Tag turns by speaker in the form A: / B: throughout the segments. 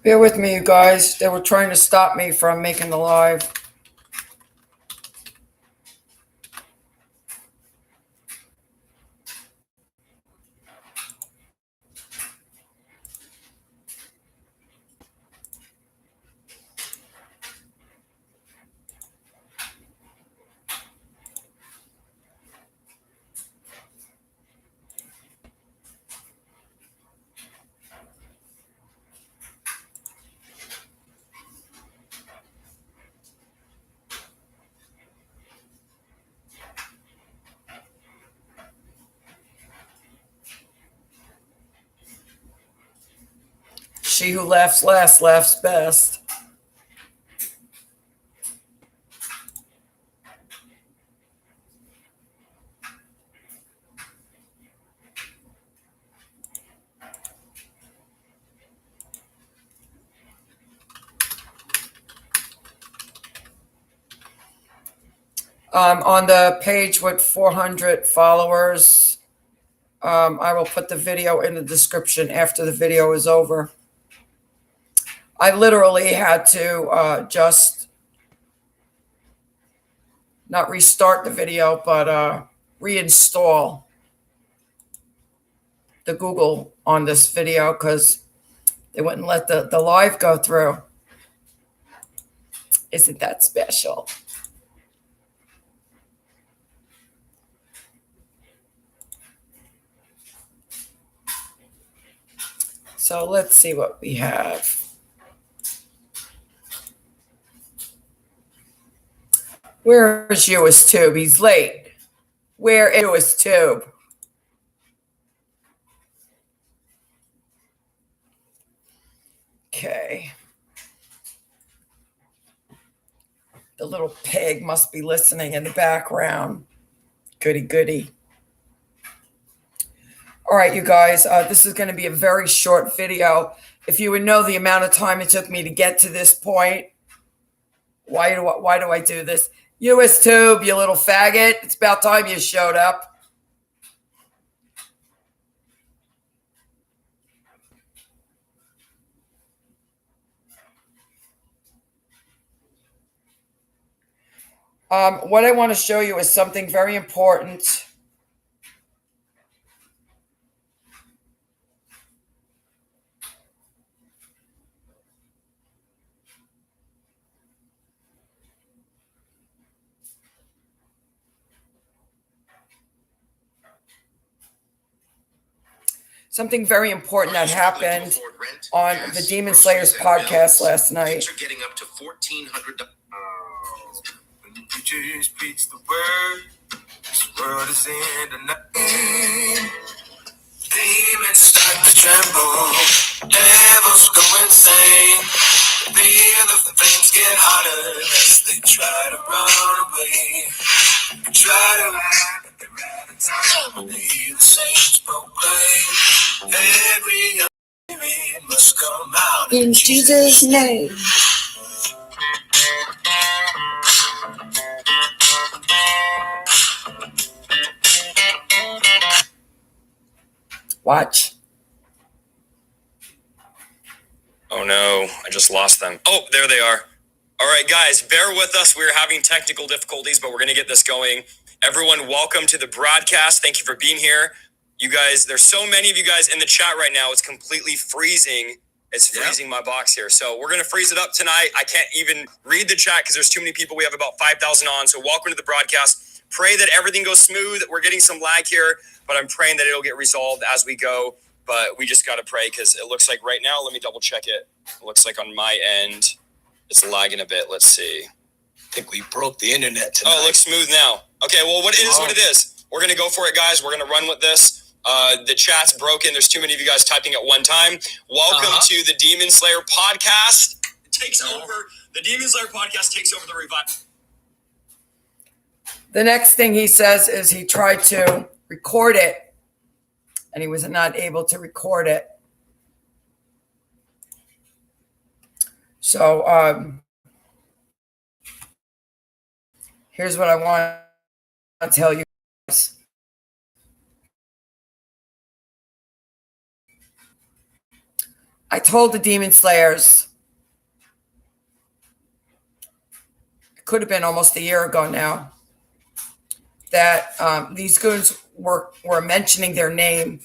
A: Bear with me, you guys. They were trying to stop me from making the live. She who laughs last laughs best. On the page with 400 followers, I will put the video in the description after the video is over. I literally had to just not restart the video, but reinstall the Google on this video because they wouldn't let the live go through. Isn't that special? So let's see what we have. Where is US Tube? He's late. Where is US Tube? Okay. The little pig must be listening in the background. Goody, goody. All right, you guys, this is going to be a very short video. If you would know the amount of time it took me to get to this point, why do I do this? US Tube, you little faggot. It's about time you showed up. What I want to show you is something very important. Something very important that happened on the Demon Slayers podcast last night.
B: Getting up to $1,400. Preachers preach the word. This world is in the night. Demons start to tremble. Devils go insane. Feel the flames get hotter as they try to run away. They try to hide, but they're out of time. The saints proclaim every enemy must come out
A: In Jesus' name. Watch.
C: Oh no, I just lost them. Oh, there they are. All right, guys, bear with us. We're having technical difficulties, but we're going to get this going. Everyone, welcome to the broadcast. Thank you for being here. You guys, there's so many of you guys in the chat right now. It's completely freezing. It's freezing my box here. So we're going to freeze it up tonight. I can't even read the chat because there's too many people. We have about 5,000 on. So welcome to the broadcast. Pray that everything goes smooth. We're getting some lag here, but I'm praying that it'll get resolved as we go. But we just got to pray because it looks like right now, let me double check it. It looks like on my end, it's lagging a bit. Let's see.
B: I think we broke the internet tonight.
C: Oh, it looks smooth now. Okay, well, what it is. We're going to go for it, guys. We're going to run with this. The chat's broken. There's too many of you guys typing at one time. Welcome to the Demon Slayer podcast. It takes over. The Demon Slayer podcast takes over the revival.
A: The next thing he says is he tried to record it, and he was not able to record it. So here's what I want to tell you guys. I told the Demon Slayers, it could have been almost a year ago now, that these goons were mentioning their name.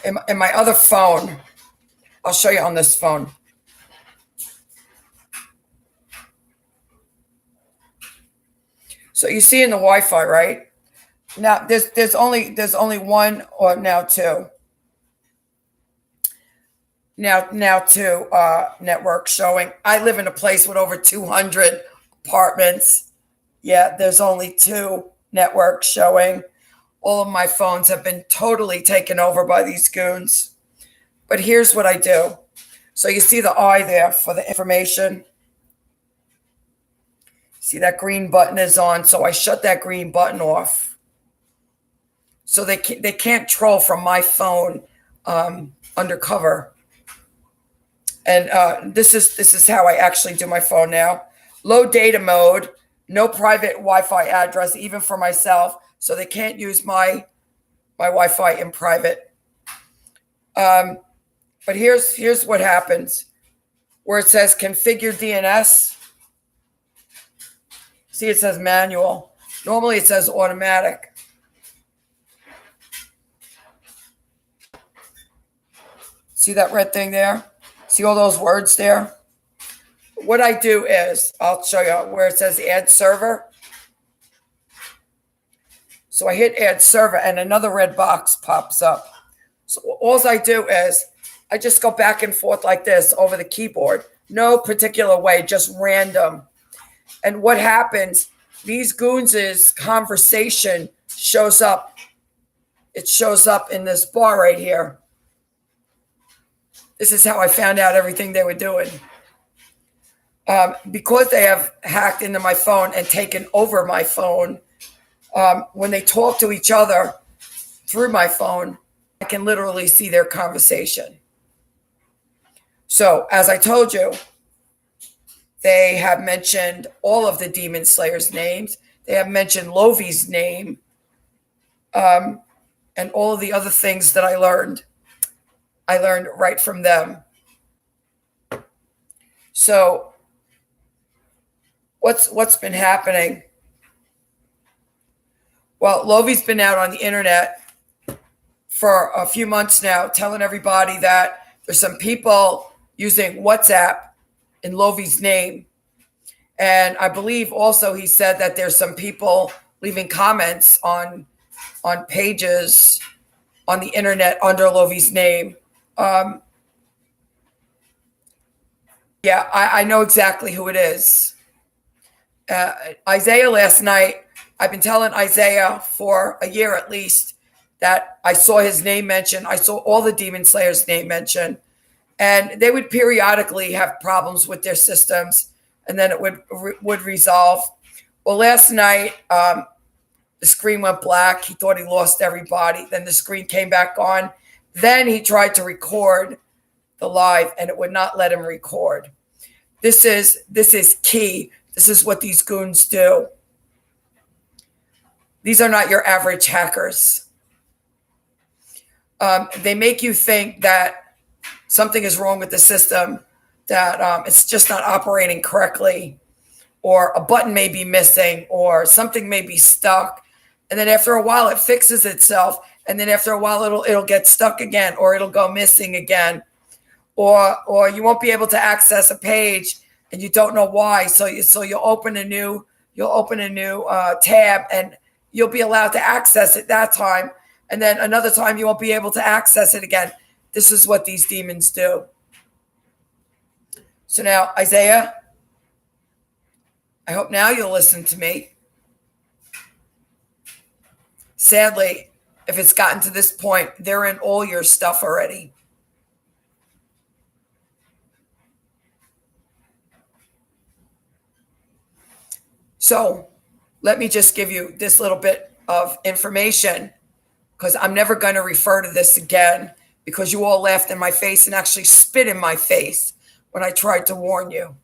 A: In my other phone, I'll show you on this phone. So you see in the Wi-Fi, right? Now there's only one, or now two. Now two networks showing. I live in a place with over 200 apartments. Yeah, there's only two networks showing. All of my phones have been totally taken over by these goons. But here's what I do. So you see the eye there for the information. See that green button is on, so I shut that green button off. So they can't troll from my phone undercover. And this is how I actually do my phone now. Low data mode, no private Wi-Fi address, even for myself, so they can't use my Wi-Fi in private. But here's what happens, where it says configure DNS. See, it says manual. Normally it says automatic. See that red thing there? See all those words there? What I do is, I'll show you where it says add server. So I hit add server and another red box pops up. So all I do is I just go back and forth like this over the keyboard. No particular way, just random. And what happens, these goons' conversation shows up. It shows up in this bar right here. This is how I found out everything they were doing. Because they have hacked into my phone and taken over my phone, when they talk to each other through my phone, I can literally see their conversation. So, as I told you, they have mentioned all of the Demon Slayers' names. They have mentioned Lovi's name, and all of the other things that I learned right from them. So, what's been happening? Well, Lovi's been out on the internet for a few months now, telling everybody that there's some people using WhatsApp in Lovi's name. And I believe also he said that there's some people leaving comments on pages on the internet under Lovi's name. Yeah, I know exactly who it is. Isaiah last night, I've been telling Isaiah for a year at least that I saw his name mentioned. I saw all the Demon Slayers' name mentioned. And they would periodically have problems with their systems, and then it would resolve. Well, last night, the screen went black. He thought he lost everybody. Then the screen came back on. Then he tried to record the live, and it would not let him record. This is key. This is what these goons do. These are not your average hackers. They make you think that something is wrong with the system, that it's just not operating correctly, or a button may be missing, or something may be stuck. And then after a while, it fixes itself. And then after a while, it'll get stuck again, or it'll go missing again, or you won't be able to access a page, and you don't know why. So you'll open a new tab, and you'll be allowed to access it that time, and then another time you won't be able to access it again. This is what these demons do. So now, Isaiah, I hope now you'll listen to me. Sadly, if it's gotten to this point, they're in all your stuff already. So let me just give you this little bit of information, because I'm never going to refer to this again, because you all laughed in my face and actually spit in my face when I tried to warn you.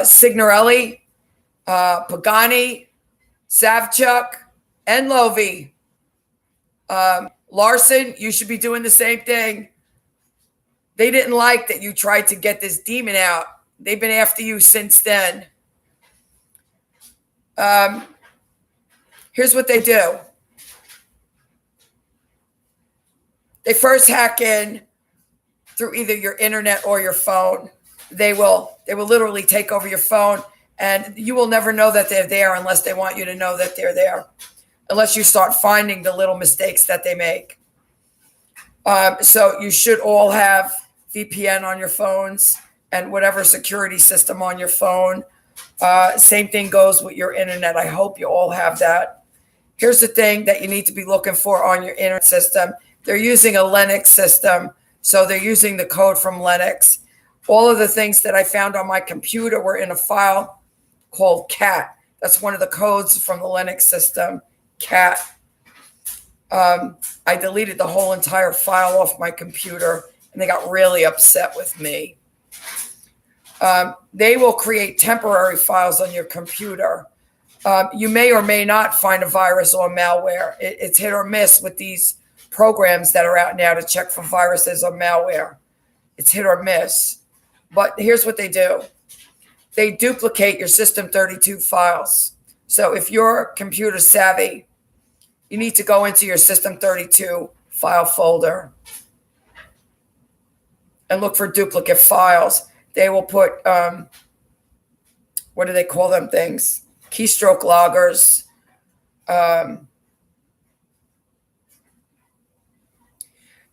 A: Signorelli, Pagani, Savchuk, and Lovi. Larson, you should be doing the same thing. They didn't like that you tried to get this demon out. They've been after you since then. Here's what they do. They first hack in through either your internet or your phone. They will literally take over your phone, and you will never know that they're there unless they want you to know that they're there, unless you start finding the little mistakes that they make. So you should all have VPN on your phones and whatever security system on your phone. Same thing goes with your internet. I hope you all have that. Here's the thing that you need to be looking for on your internet system. They're using a Linux system, so they're using the code from Linux. All of the things that I found on my computer were in a file called cat. That's one of the codes from the Linux system, cat. I deleted the whole entire file off my computer, and they got really upset with me. They will create temporary files on your computer. You may or may not find a virus or malware. It's hit or miss with these programs that are out now to check for viruses or malware. It's hit or miss. But here's what they do. They duplicate your System32 files. So if you're computer savvy, you need to go into your System32 file folder and look for duplicate files. They will put, what do they call them things? Keystroke loggers.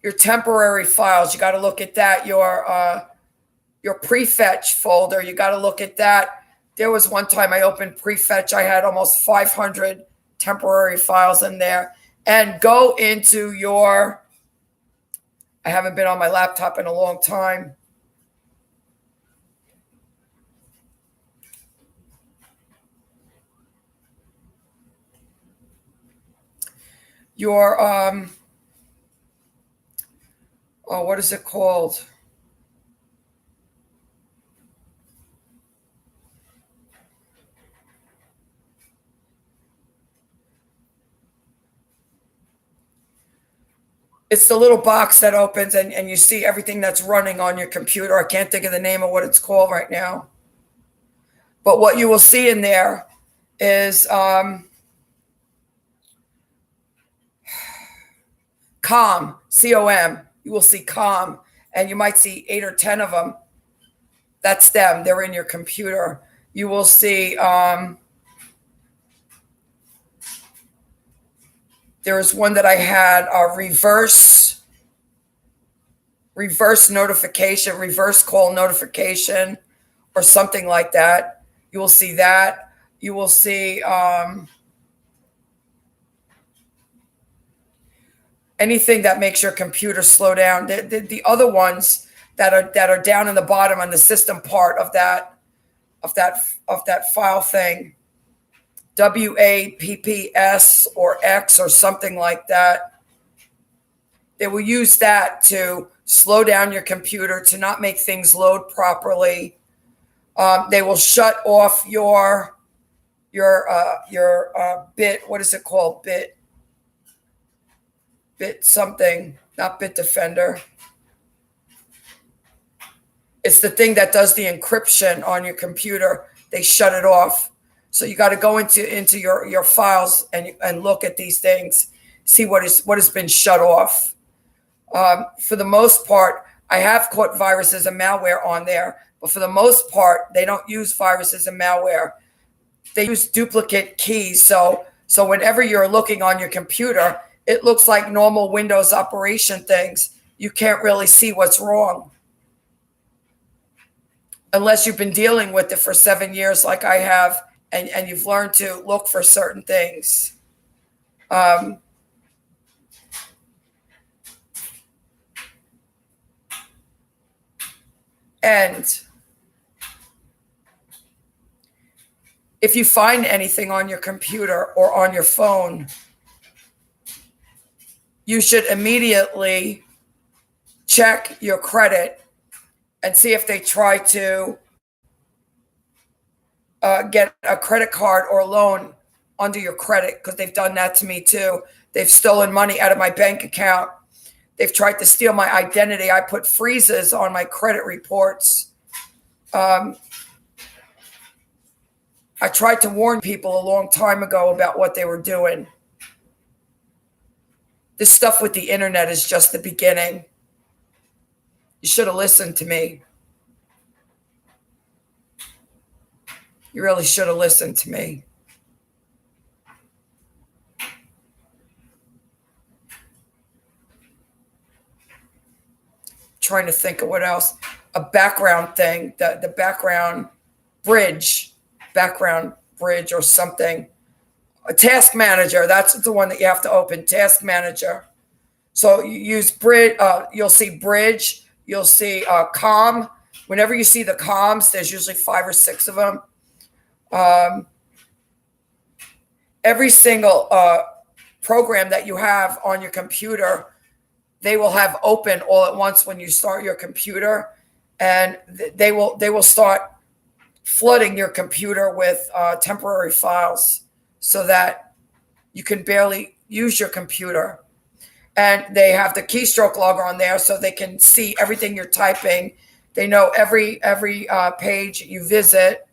A: Your temporary files, you got to look at that. Your prefetch folder, you got to look at that. There was one time I opened prefetch. I had almost 500 temporary files in there. And go into your, I haven't been on my laptop in a long time. Your, what is it called? It's the little box that opens and you see everything that's running on your computer. I can't think of the name of what it's called right now. But what you will see in there is COM, C-O-M. You will see COM, and you might see 8 or 10 of them. That's them. They're in your computer. You will see there was one that I had, a reverse notification, reverse call notification, or something like that. You will see that. You will see anything that makes your computer slow down. The other ones that are down in the bottom on the system part of that file thing, WAPPS or X or something like that. They will use that to slow down your computer, to not make things load properly. They will shut off your bit. What is it called? Bit something, not Bit Defender. It's the thing that does the encryption on your computer. They shut it off. So you got to go into your files and look at these things, see what has been shut off. For the most part, I have caught viruses and malware on there, but for the most part, they don't use viruses and malware. They use duplicate keys. So whenever you're looking on your computer, it looks like normal Windows operation things. You can't really see what's wrong unless you've been dealing with it for 7 years like I have. And you've learned to look for certain things. And if you find anything on your computer or on your phone, you should immediately check your credit and see if they try to get a credit card or a loan under your credit, because they've done that to me too. They've stolen money out of my bank account. They've tried to steal my identity. I put freezes on my credit reports. I tried to warn people a long time ago about what they were doing. This stuff with the internet is just the beginning. You should have listened to me. You really should have listened to me. Trying to think of what else. A background thing, the background bridge or something. A task manager, that's the one that you have to open, task manager. So you use bridge, you'll see bridge, you'll see com. Whenever you see the comms, there's usually 5 or 6 of them. Every single program that you have on your computer, they will have open all at once when you start your computer, and they will start flooding your computer with temporary files so that you can barely use your computer. And they have the keystroke logger on there so they can see everything you're typing. They know every page you visit.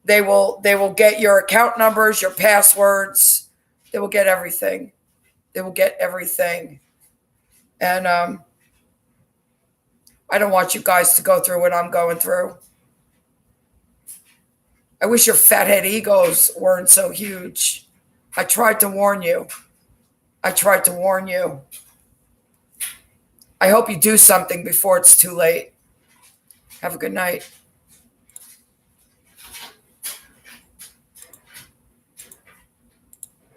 A: They will get your account numbers, your passwords. They will get everything. They will get everything. And I don't want you guys to go through what I'm going through. I wish your fathead egos weren't so huge. I tried to warn you. I tried to warn you. I hope you do something before it's too late. Have a good night.